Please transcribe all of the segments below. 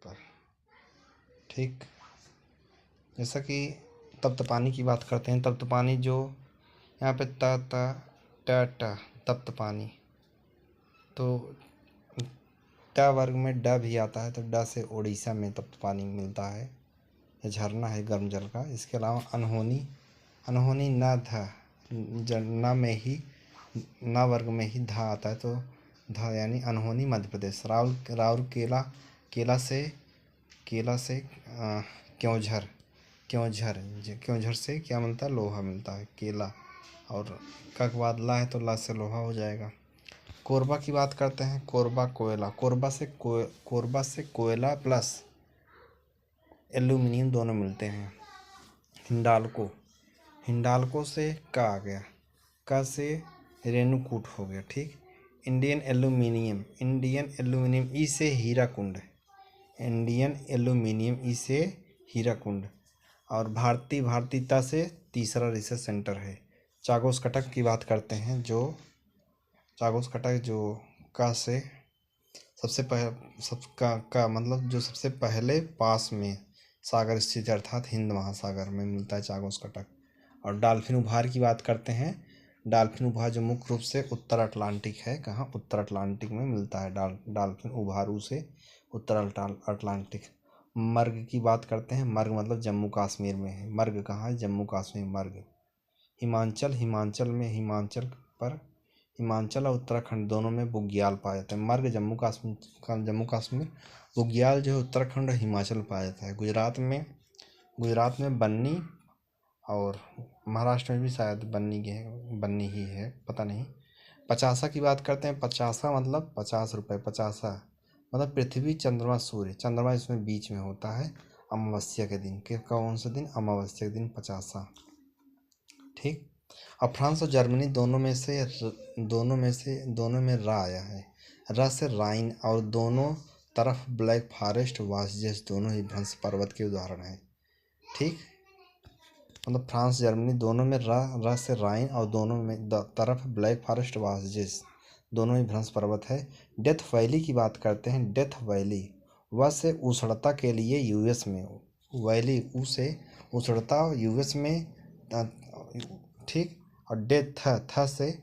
पर। ठीक, जैसा कि तप्त पानी की बात करते हैं, तप्त पानी जो यहाँ पे त ट तप्त पानी, तो ट वर्ग में ड भी आता है, तो ड से उड़ीसा में तप्त पानी मिलता है, यह झरना है गर्म जल का। इसके अलावा अनहोनी, अनहोनी न ध न में ही न वर्ग में ही धा आता है, तो धा यानी अनहोनी मध्य प्रदेश। राउरकेला, केला से क्योंझर, क्योंझर से क्या मिलता है? लोहा मिलता है, केला। और का के बाद ला है तो ला से लोहा हो जाएगा। कोरबा की बात करते हैं, कोरबा कोयला, कोरबा से कोयला प्लस एल्यूमिनियम दोनों मिलते हैं। हिंडाल्को, हिंडाल्को से का आ गया, का से रेणुकूट हो गया। ठीक, इंडियन एल्यूमिनियम, ई से हीराकुंड, इंडियन एल्यूमिनियम ई से हीराकुंड। और भारतीयता से तीसरा रिसर्च सेंटर है। चागोस कटक की बात करते हैं, जो चागोस कटक जो का से सबसे का मतलब जो सबसे पहले पास में सागर स्थित, अर्थात हिंद महासागर में मिलता है चागोस कटक। और डाल्फिन उभार की बात करते हैं, डाल्फिन उभार जो मुख्य रूप से उत्तर अटलांटिक है, कहाँ? उत्तर अटलांटिक में मिलता है डाल्फिन उभारू से उत्तर अटलांटिक। मर्ग की बात करते हैं, मर्ग मतलब जम्मू कश्मीर में है। मर्ग कहाँ है? जम्मू कश्मीर मर्ग। हिमाचल और उत्तराखंड दोनों में बुग्याल पाया जाता है। मर्ग जम्मू कश्मीर, बुग्याल जो है उत्तराखंड और हिमाचल पाया जाता है। गुजरात में बन्नी, और महाराष्ट्र में भी शायद बन्नी ही है, पता नहीं। पचासा की बात करते हैं, पचासा मतलब 50 रुपये, पचासा मतलब पृथ्वी चंद्रमा सूर्य, चंद्रमा इसमें बीच में होता है अमावस्या के दिन। कौन से दिन? अमावस्या के दिन पचासा। ठीक, और फ्रांस और जर्मनी दोनों में रा आया है, रा से राइन, और दोनों तरफ ब्लैक फॉरेस्ट वासजेस दोनों ही भ्रंश पर्वत के उदाहरण हैं। ठीक, मतलब फ्रांस जर्मनी दोनों में रा से राइन, और दोनों में तरफ ब्लैक फॉरेस्ट वासजेस दोनों ही भ्रंश पर्वत है। डेथ वैली की बात करते हैं, डेथ वैली व से उष्णता के लिए यूएस में, वैली ऊ से उष्णता यूएस में। ठीक, और डेथ थ से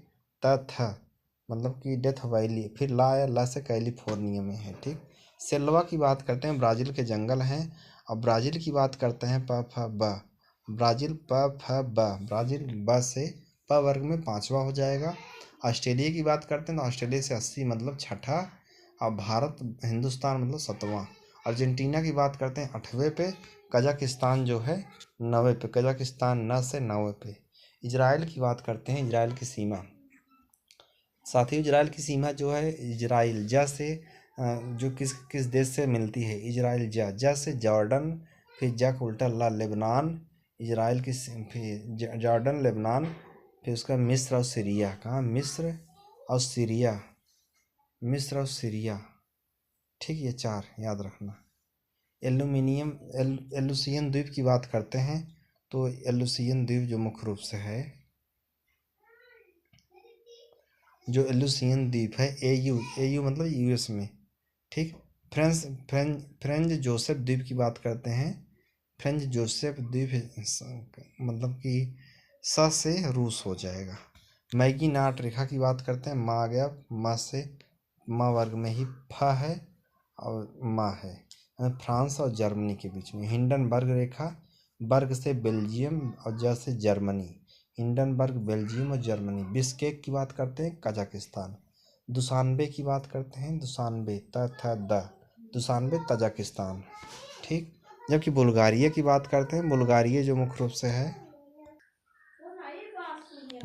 मतलब कि डेथ वैली, फिर ला से कैलिफोर्निया में है। ठीक, सेल्वा की बात करते हैं, ब्राज़ील के जंगल हैं। और ब्राज़ील की बात करते हैं, ब्राज़ील ब्राज़ील ब से प वर्ग में 5वां हो जाएगा। ऑस्ट्रेलिया की बात करते हैं तो ऑस्ट्रेलिया से 80 मतलब 6ठा, और हिंदुस्तान मतलब 7वां। अर्जेंटीना की बात करते हैं 8वें पे, कजाकिस्तान जो है 9वें पे, कजाकिस्तान न से 9वें पे। इजराइल की बात करते हैं, इजराइल की सीमा, साथ ही इजराइल की सीमा जो है, इजराइल जा से जो किस देश से मिलती है, इजराइल जा से जॉर्डन, फिर जा का उल्टा लेबनान, इजराइल की फिर जॉर्डन, लेबनान, फिर उसका मिस्र और सीरिया। कहाँ? मिस्र और सीरिया। ठीक, ये 4 याद रखना। एलुसियन द्वीप की बात करते हैं, तो एलुसियन द्वीप जो मुख्य रूप से है, जो एलुसियन द्वीप है, एयू मतलब यूएस में। ठीक, फ्रेंच जोसेफ द्वीप की बात करते हैं, फ्रेंच जोसेफ द्वीप मतलब कि स से रूस हो जाएगा। मैगी नाट रेखा की बात करते हैं, माँ आ गया, माँ से माँ वर्ग में ही फ है और माँ है, फ्रांस और जर्मनी के बीच में। हिंडनबर्ग रेखा, बर्ग से बेल्जियम और ज से जर्मनी, हिंडनबर्ग बेल्जियम और जर्मनी। बिश्केक की बात करते हैं, कजाकिस्तान। दुशानबे की बात करते हैं, दुशानबे तजाकिस्तान। ठीक, जबकि बुल्गारिया की बात करते हैं, बुल्गारिया जो मुख्य रूप से है,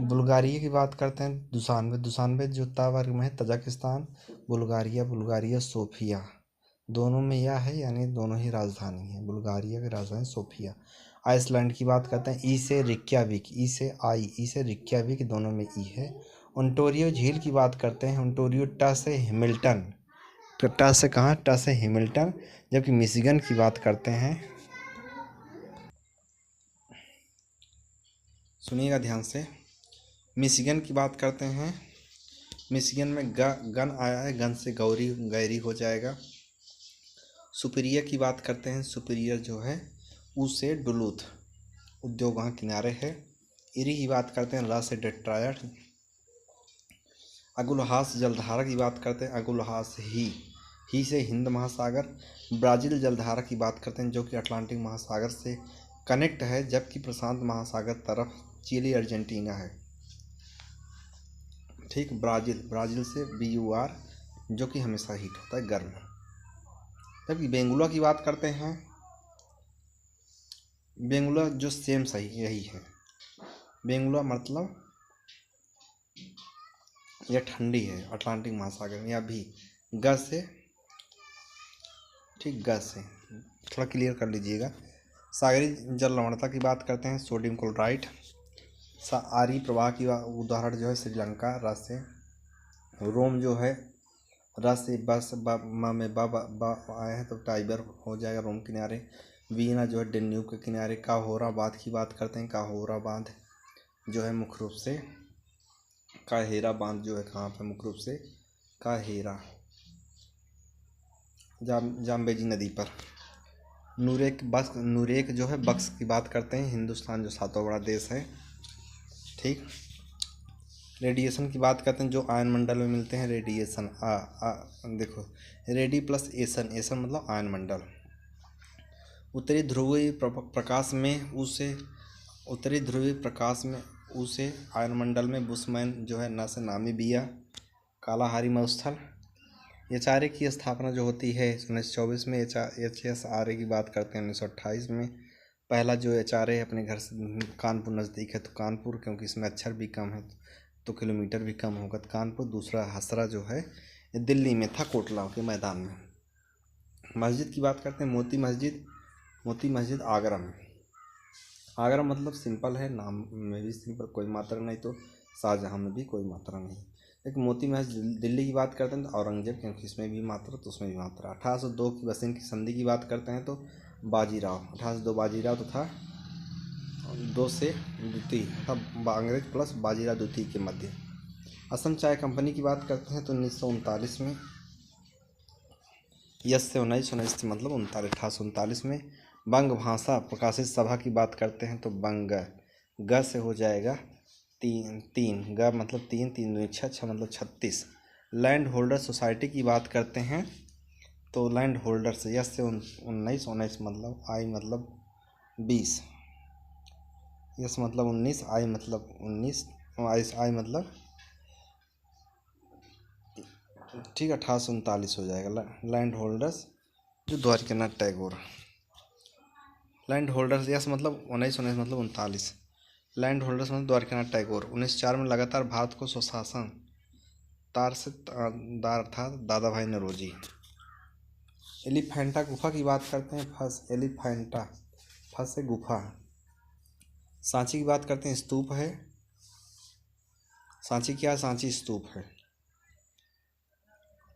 बुल्गारिया की बात करते हैं, दुशानबे जो ता वर्ग में है, तजाकिस्तान। बुल्गारिया सोफिया, दोनों में यह है, यानी दोनों ही राजधानी है। बुल्गारिया की राजधानी सोफिया। आइसलैंड की बात करते हैं, ई से रिक्याविक, दोनों में ई है। ओंटारियो झील की बात करते हैं, ओंटारियो ट से हैमिल्टन, तो ट से कहाँ? ट से हैमिल्टन। जबकि मिशिगन की बात करते हैं, सुनिएगा ध्यान से, मिशिगन की बात करते हैं, मिशिगन में गन आया है, गन से गैरी हो जाएगा। सुपीरियर की बात करते हैं, सुपीरियर जो है ऊ से डुलूथ, उद्योग वहाँ किनारे है। इरी की बात करते हैं, रा से डेट्रॉयट। अगुलहास जलधारा की बात करते हैं, अगुलहास ही से हिंद महासागर। ब्राज़ील जलधारा की बात करते हैं जो कि अटलांटिक महासागर से कनेक्ट है, जबकि प्रशांत महासागर तरफ चिली अर्जेंटीना है। ठीक, ब्राज़ील से BUR जो कि हमेशा हीट होता है, गर्म। जबकि बेंगुला की बात करते हैं, बेंगुला जो सेम सही यही है। बेंगुला मतलब यह ठंडी है, अटलांटिक महासागर या भी ग से, ठीक, ग से थोड़ा क्लियर कर लीजिएगा। सागरी जल लवणता की बात करते हैं, सोडियम क्लोराइड। आरी प्रवाह की उदाहरण जो है श्रीलंका, रस से रोम जो है, रस से बस में आया है तो टाइबर हो जाएगा रोम किनारे। वीना जो है डेन्यूब के किनारे। काहोराबाद की बात करते हैं, काहोराबाद जो है मुख्य रूप से, काहेरा बांध जो है कहाँ पे, मुख्य रूप से काहेरा, जाम्बेजी नदी पर। नूरेक जो है बक्स की बात करते हैं, हिंदुस्तान जो सातवां बड़ा देश है। ठीक, रेडिएशन की बात करते हैं जो आयनमंडल में मिलते हैं, रेडिएशन देखो, रेडी प्लस एसन, एसन मतलब आयनमंडल। उत्तरी ध्रुवीय प्रकाश में उसे आयनमंडल में बुशमैन जो है न से नामीबिया, कालाहारी मरुस्थल। HRA की स्थापना जो होती है 1924 में। HSRA की बात करते हैं 1928 में। पहला जो HRA अपने घर से कानपुर नज़दीक है तो कानपुर, क्योंकि इसमें अक्षर भी कम है तो किलोमीटर भी कम होगा तो कानपुर। दूसरा हसरा जो है ये दिल्ली में था, कोटला के मैदान में। मस्जिद की बात करते हैं, मोती मस्जिद आगरा में। आगरा मतलब सिंपल है, नाम में भी सिंपल, कोई मात्रा नहीं, तो शाहजहाँ में भी कोई मात्रा नहीं। एक मोती मस्जिद दिल्ली की बात करते हैं तो औरंगजेब, क्योंकि इसमें भी मात्रा तो उसमें भी मात्रा। 1802 की वसीम की संधि की बात करते हैं तो बाजीराव, 1802 बाजीराव तथा 2 से द्वितीय तथा अंग्रेज प्लस बाजीराव द्वितीय के मध्य। असम चाय कंपनी की बात करते हैं तो 1939 में। यस से 19 मतलब 1839 में। बंग भाषा प्रकाशित सभा की बात करते हैं तो बंग, ग से हो जाएगा तीन, ग मतलब तीन दूनी छः मतलब 36। लैंड होल्डर सोसाइटी की बात करते हैं तो लैंड होल्डर से यस से 19 मतलब आई मतलब 20, यस मतलब 19, आई मतलब 19, आई मतलब ठीक, 1839 हो जाएगा। लैंड होल्डर्स जो Dwarkanath Tagore. Land holders yes मतलब 19 मतलब 39। लैंड होल्डर्स मतलब द्वारकानाथ टैगोर। 1904 में लगातार भारत को स्वशासन दार अर्थात दादा भाई नौरोजी। एलिफेंटा गुफा की बात करते हैं, फस एलिफेंटा, फस से गुफा। सांची की बात करते हैं, स्तूप है। सांची क्या, सांची स्तूप है।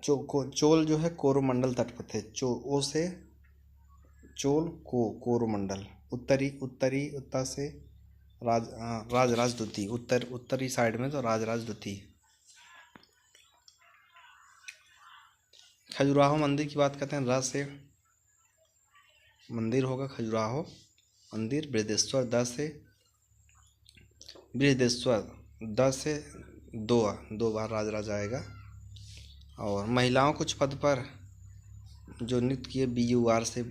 चोल जो है कोरोमंडल तट पर थे, ओ से चोल कोरोमंडल। उत्तर से राजराज द्वितीय, उत्तरी साइड में तो राजराज द्वितीय। खजुराहो मंदिर की बात करते हैं, र से मंदिर होगा खजुराहो मंदिर। बृहदेश्वर, द से दो बार राजराज आएगा। और महिलाओं कुछ पद पर जो नृत्य किए BUR से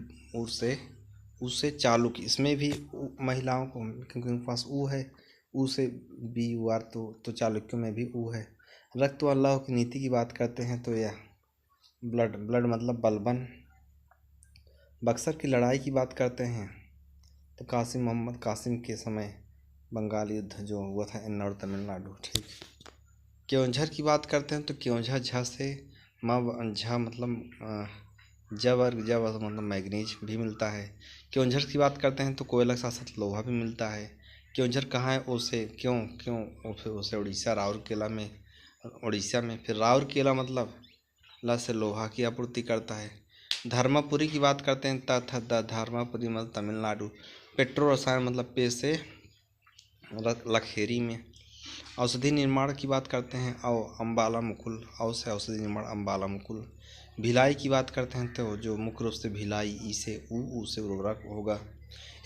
उससे चालुक्य, इसमें भी महिलाओं को, क्योंकि उनके पास ऊ है, ऊ से BUR तो चालुक्यों में भी ऊ है। रक्त व लौह की नीति की बात करते हैं तो यह ब्लड मतलब बलबन। बक्सर की लड़ाई की बात करते हैं तो मोहम्मद कासिम के समय बंगाल युद्ध जो हुआ था इन्नौर तमिलनाडु। ठीक, क्योंझर की बात करते हैं तो क्योंझर झ से झ मतलब जब मतलब मैग्नीज भी मिलता है। क्योंझर की बात करते हैं तो कोयला के साथ लोहा भी मिलता है। क्योंझर कहाँ है, ओसे क्यों फिर ओसे उड़ीसा में। फिर राउरकेला मतलब ला से लोहा की आपूर्ति करता है। धर्मपुरी की बात करते हैं धर्मपुरी मतलब तमिलनाडु। पेट्रो रसायन मतलब पे से लखेरी में। औषधि निर्माण की बात करते हैं औ अम्बाला मुकुल, औ से औषधि निर्माण अम्बाला मुकुल। भिलाई की बात करते हैं तो जो मुख्य रूप से भिलाई, ई से ऊ से उर्वरक होगा।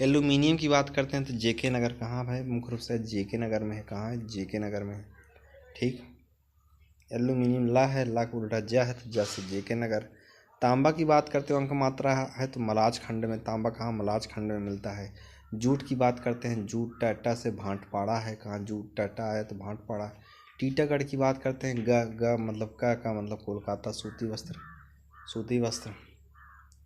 एल्यूमिनियम की बात करते हैं तो जेके नगर कहाँ है, मुख्य रूप से जेके नगर में है। कहाँ है, जेके नगर में है। ठीक, एल्यूमिनियम ला है, ला को उल्टा जा है तो जा से जेके नगर। तांबा की बात करते हो अंक मात्रा है तो मलाज खंड में। तांबा कहाँ, मलाज खंड में मिलता है। जूट की बात करते हैं, जूट टाटा से भाटपाड़ा है। कहाँ, जूट टाटा आया तो भाटपाड़ा। टीटागढ़ की बात करते हैं, ग मतलब का मतलब कोलकाता, सूती वस्त्र, सूती वस्त्र।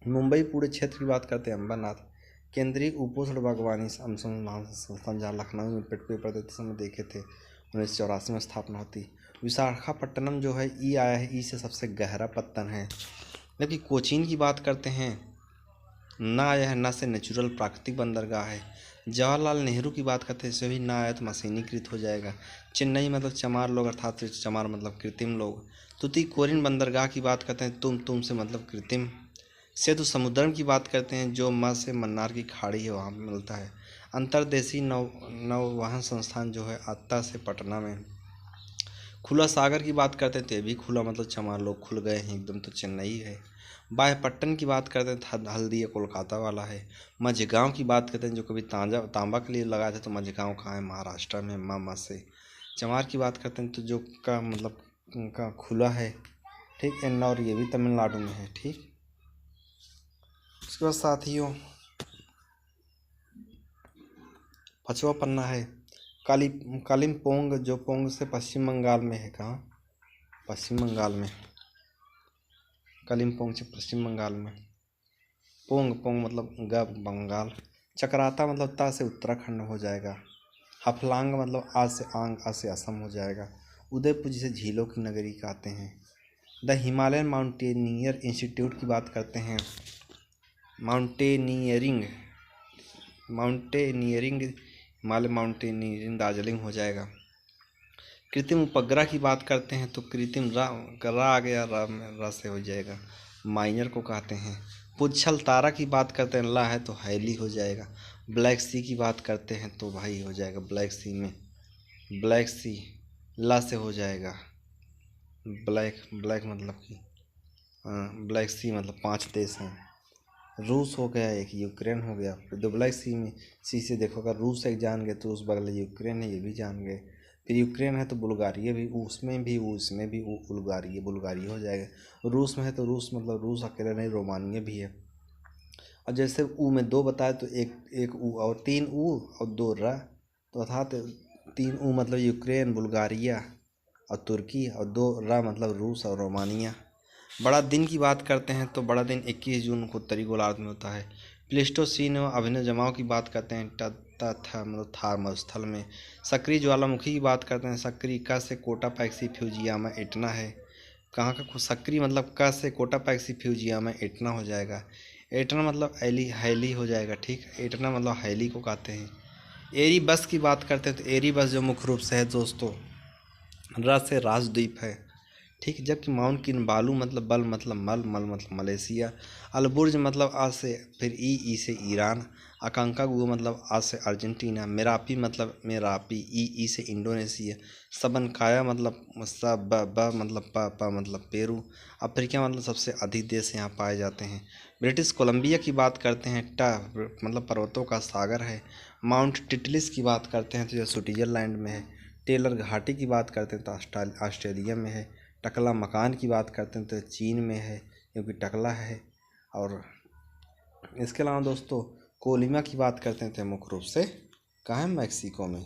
मुंबई पूरे क्षेत्र की बात करते हैं, अंबरनाथ। केंद्रीय उपोष्ण बागवानी अनुसंधान संस्थान, जहाँ लखनऊ में पेड़ प्रदेश में देखे थे, 1984 में स्थापना होती। विशाखापट्टनम जो है, ई आया है, ई से सबसे गहरा पत्तन है। जबकि कोचीन की बात करते हैं, ना आया है, ना से नेचुरल प्राकृतिक बंदरगाह है। जवाहरलाल नेहरू की बात करते हैं, इसे भी ना आया तो मशीनीकृत हो जाएगा। चेन्नई मतलब चमार लोग, अर्थात चमार मतलब कृत्रिम लोग। तुतीकोरिन बंदरगाह की बात करते हैं, तुम से मतलब कृत्रिम। सेतु समुद्रम की बात करते हैं, जो माँ से मन्नार की खाड़ी है वहाँ पर मिलता है। अंतर्देशीय नौवहन संस्थान जो है, अत्ता से पटना में। खुला सागर की बात करते हैं तो ये भी खुला मतलब चमार लोग खुल गए हैं एकदम, तो चेन्नई है। बायपट्टन की बात करते हैं तो हल्दिया कोलकाता वाला है। मझगांव की बात करते हैं, जो कभी तांबा के लिए लगाए थे, तो मझगांव कहाँ है, महाराष्ट्र में, मामा से। चमार की बात करते हैं तो जो का मतलब का खुला है। ठीक, और ये भी तमिलनाडु में है। ठीक, उसके बाद साथियों पचवा पन्ना है कालिम्पोंग, जो पोंग से पश्चिम बंगाल में है। कहाँ, पश्चिम बंगाल में। कालिम्पोंग से पश्चिम बंगाल में। पोंग मतलब बंगाल। चक्राता मतलब ता से उत्तराखंड हो जाएगा। हफलांग मतलब आ से आंग, आ से असम हो जाएगा। उदयपुर जिसे झीलों की नगरी कहते हैं। द हिमालयन माउंटेनियर इंस्टीट्यूट की बात करते हैं, माउंटेनियरिंग हिमालय माउंटेनियरिंग दार्जिलिंग हो जाएगा। कृत्रिम उपग्रह की बात करते हैं तो कृत्रिम रा आ गया, रा से हो जाएगा, माइनर को कहते हैं। पुच्छल तारा की बात करते हैं, ला है तो हैली हो जाएगा। ब्लैक सी की बात करते हैं तो भाई हो जाएगा ब्लैक सी में, ब्लैक सी ला से हो जाएगा। ब्लैक मतलब कि ब्लैक सी मतलब 5 देश हैं। रूस हो गया एक, यूक्रेन हो गया। फिर 2 ब्लैक सी में सी से देखो, अगर रूस एक जान गए तो उस बगल यूक्रेन है, ये भी जान गए। फिर यूक्रेन है तो बुल्गारिया भी, उसमें भी बुल्गारिया हो जाएगा। रूस में है तो रूस मतलब रूस अकेले नहीं, रोमानिया भी है। और जैसे ऊ में 2 बताए तो एक ऊ और 3 ऊ और 2 रा, तो अर्थात 3 ऊ मतलब यूक्रेन, बुल्गारिया और तुर्की, और 2 रा मतलब रूस और रोमानिया। बड़ा दिन की बात करते हैं तो बड़ा दिन 21 जून को उत्तरी गोलार्ध में होता है। प्लेस्टोसीन एवं अभिनव जमाव की बात करते हैं, मतलब थार स्थल में। सक्रिय ज्वालामुखी की बात करते हैं, सक्रिय का से कोटापैक्सी फ्यूजियामा एटना है। कहाँ का सक्रिय मतलब का से कोटापैक्सी फ्यूजियामा एटना हो जाएगा। एटना मतलब हैली हो जाएगा। ठीक, एटना मतलब हैली को कहते हैं। एरी बस की बात करते हैं तो एरी बस जो मुख्य रूप से है दोस्तों, रा से राजद्वीप है। ठीक, जबकि माउंट किनबालू मतलब मल मतलब मलेशिया। अलबुर्ज मतलब आ से, फिर ई से ईरान। अकांकागुआ मतलब आ से अर्जेंटीना। मेरापी मतलब मेरापी, ई से इंडोनेशिया। सबनकाया मतलब मतलब प मतलब पेरू। अफ्रीका मतलब सबसे अधिक देश यहाँ पाए जाते हैं। ब्रिटिश कोलंबिया की बात करते हैं, मतलब पर्वतों का सागर है। माउंट टिटलिस की बात करते हैं तो यह स्विट्जरलैंड में है। टेलर घाटी की बात करते हैं तो ऑस्ट्रेलिया में है। टकला मकान की बात करते हैं तो चीन में है, क्योंकि टकला है। और इसके अलावा दोस्तों कोलिमा की बात करते हैं तो मुख्य रूप से कहाँ है, मैक्सिको में।